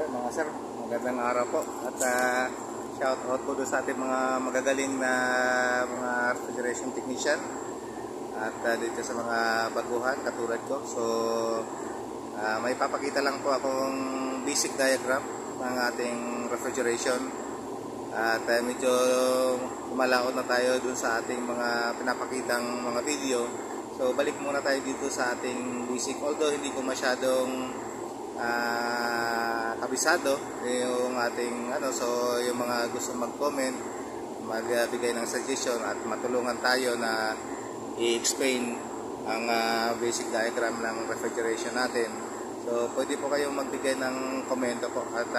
Mga sir, magandang araw po at shout out po doon sa ating mga magagaling na mga refrigeration technician at dito sa mga baguhan katulad ko. So may papakita lang po akong basic diagram ng ating refrigeration at medyo kumalaot na tayo doon sa ating mga pinapakitang mga video. So balik muna tayo dito sa ating basic, although hindi ko masyadong kabisado yung ating so yung mga gusto mag-comment, magbigay ng suggestion at matulungan tayo na i-explain ang basic diagram ng refrigeration natin. So pwede po kayong magbigay ng komento po at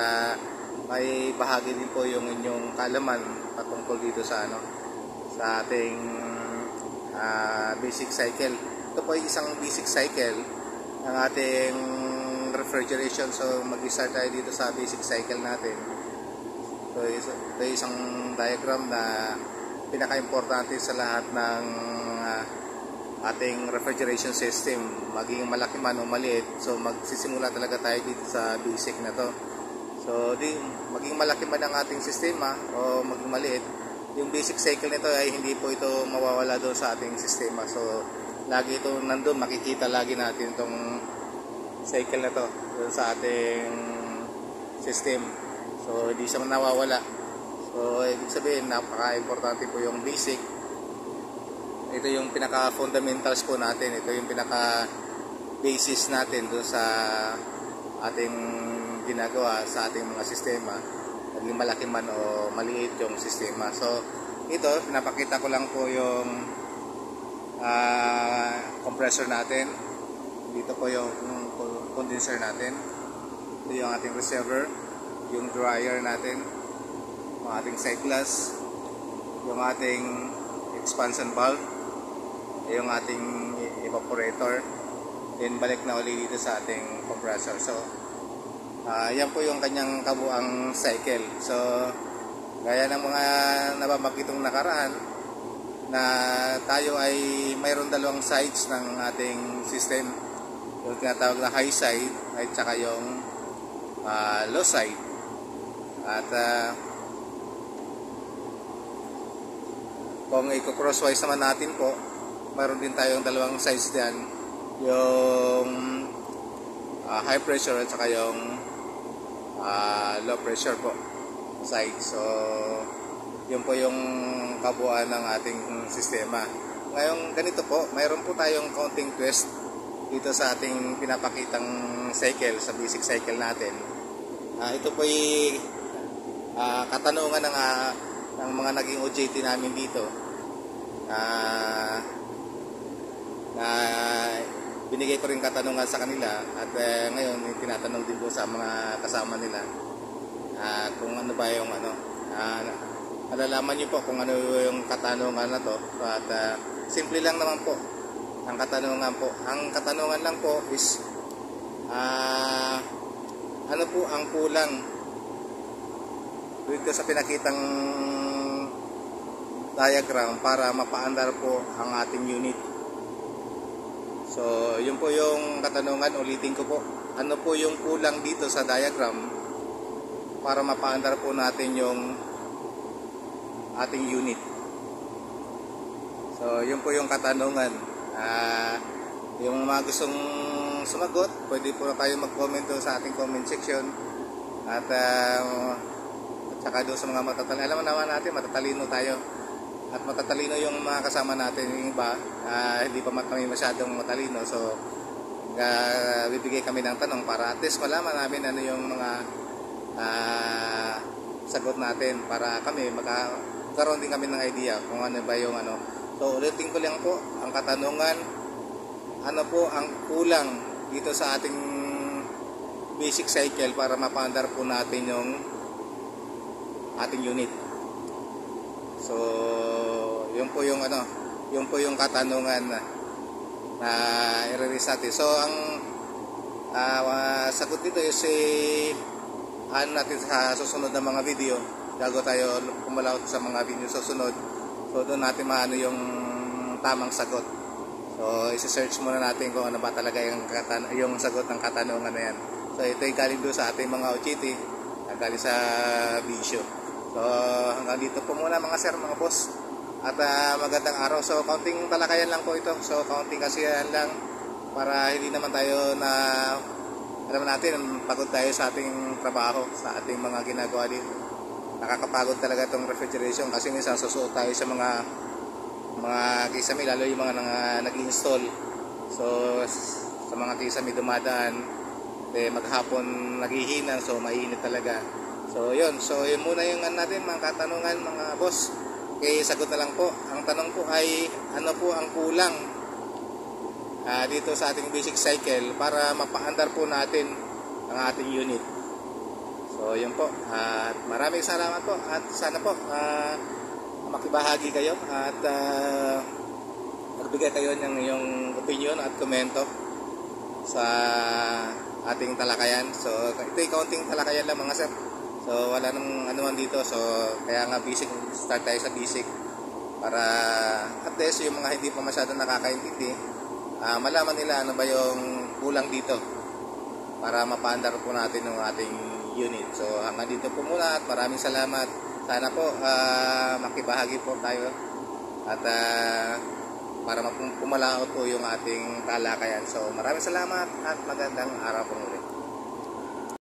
may bahagi din po yung inyong kaalaman patungkol dito sa sa ating basic cycle. Ito po ay isang basic cycle ng ating refrigeration. So mag-start tayo dito sa basic cycle natin. So ito ay isang diagram na pinaka-importante sa lahat ng ating refrigeration system, maging malaki man o maliit. So magsisimula talaga tayo dito sa basic na to. So maging malaki man ang ating sistema o maging maliit, yung basic cycle nito ay hindi po ito mawawala doon sa ating sistema. So lagi ito nandun, makikita lagi natin itong cycle na to doon sa ating system. So hindi siya nawawala. So ibig sabihin, napaka-importante po yung basic. Ito yung pinaka-fundamentals po natin. Ito yung pinaka-basis natin doon sa ating ginagawa sa ating mga sistema, maging malaki man o maliit yung sistema. So ito, pinapakita ko lang po yung compressor natin. Dito po yung condenser natin. Ito yung ating receiver, yung dryer natin, yung ating side glass, yung ating expansion valve, yung ating evaporator, then balik na ulit dito sa ating compressor. So yan po yung kanyang kabuang cycle. So gaya ng mga nababanggitong nakaraan na tayo ay mayroon dalawang sides ng ating system, yung tinatawag na high side at saka yung low side. At kung i-crosswise naman natin po, mayroon din tayong dalawang sides diyan, yung high pressure at saka yung low pressure po side. So yun po yung kabuuan ng ating sistema. Ngayon ganito po, mayroon po tayong counting twist dito sa ating pinapakitang cycle, sa basic cycle natin. Ito po ay katanungan ng mga naging OJT namin dito na binigay ko rin katanungan sa kanila at ngayon tinatanong din po sa mga kasama nila kung ano ba yung malalaman nyo po kung ano yung katanungan na to. At simple lang naman po ang katanungan po. Ang katanungan lang po is ano po ang kulang dito sa pinakitang diagram para mapaandar po ang ating unit. So yun po yung katanungan, ulitin ko po. Ano po yung kulang dito sa diagram para mapaandar po natin yung ating unit? So yun po yung katanungan. Yung mga gustong sumagot, pwede po na kayo mag-comment sa ating comment section. At saka doon sa mga matatalino, alam naman natin matatalino tayo at matatalino yung mga kasama natin. Yung iba hindi pa kami masyadong matalino. So bibigay kami ng tanong para at least malaman namin ano yung mga sagot natin, para kami magkaroon din kami ng idea kung ano ba yung So ulitin ko lang po ang katanungan, ano po ang kulang dito sa ating basic cycle para mapaandar po natin yung ating unit. So yun po yung yun po yung katanungan na i-release natin. So ang sagot dito is natin sa susunod na mga video, bago tayo kumalaw sa mga video susunod. So doon natin maano yung tamang sagot. So isi-search muna natin kung ano ba talaga yung sagot ng katanungan na yan. So ito ay galing doon sa ating mga OJT, galing sa Bisyo. So hanggang dito po muna mga sir, mga boss. At magandang araw. So kaunting talakayan lang po ito. So kaunting kasiyahan lang para hindi naman tayo na alam natin pagod tayo sa ating trabaho, sa ating mga ginagawa dito. Nakakapagod talaga itong refrigeration kasi minsan susuot tayo sa mga kisame, lalo yung mga nag-install. So sa mga kisame dumadaan, maghapon naghihinan, so mainit talaga. So yun muna yung natin mga katanungan mga boss. Okay, sagot na lang po. Ang tanong po ay ano po ang kulang dito sa ating basic cycle para mapaandar po natin ang ating unit. So yun po, at maraming salamat po at sana po makibahagi kayo at magbigay kayo ng iyong opinion at komento sa ating talakayan. So ito ay kaunting talakayan lang mga sir. So wala nang anuman dito, so kaya nga basic, start tayo sa basic para at least yung mga hindi pa masyadong nakakaintindi malaman nila ano ba yung kulang dito para mapaandar po natin ng ating unit. So hanggang dito po muna at maraming salamat. Sana po makibahagi po tayo at para pumalaot po yung ating talakayan. So maraming salamat at magandang araw po muli.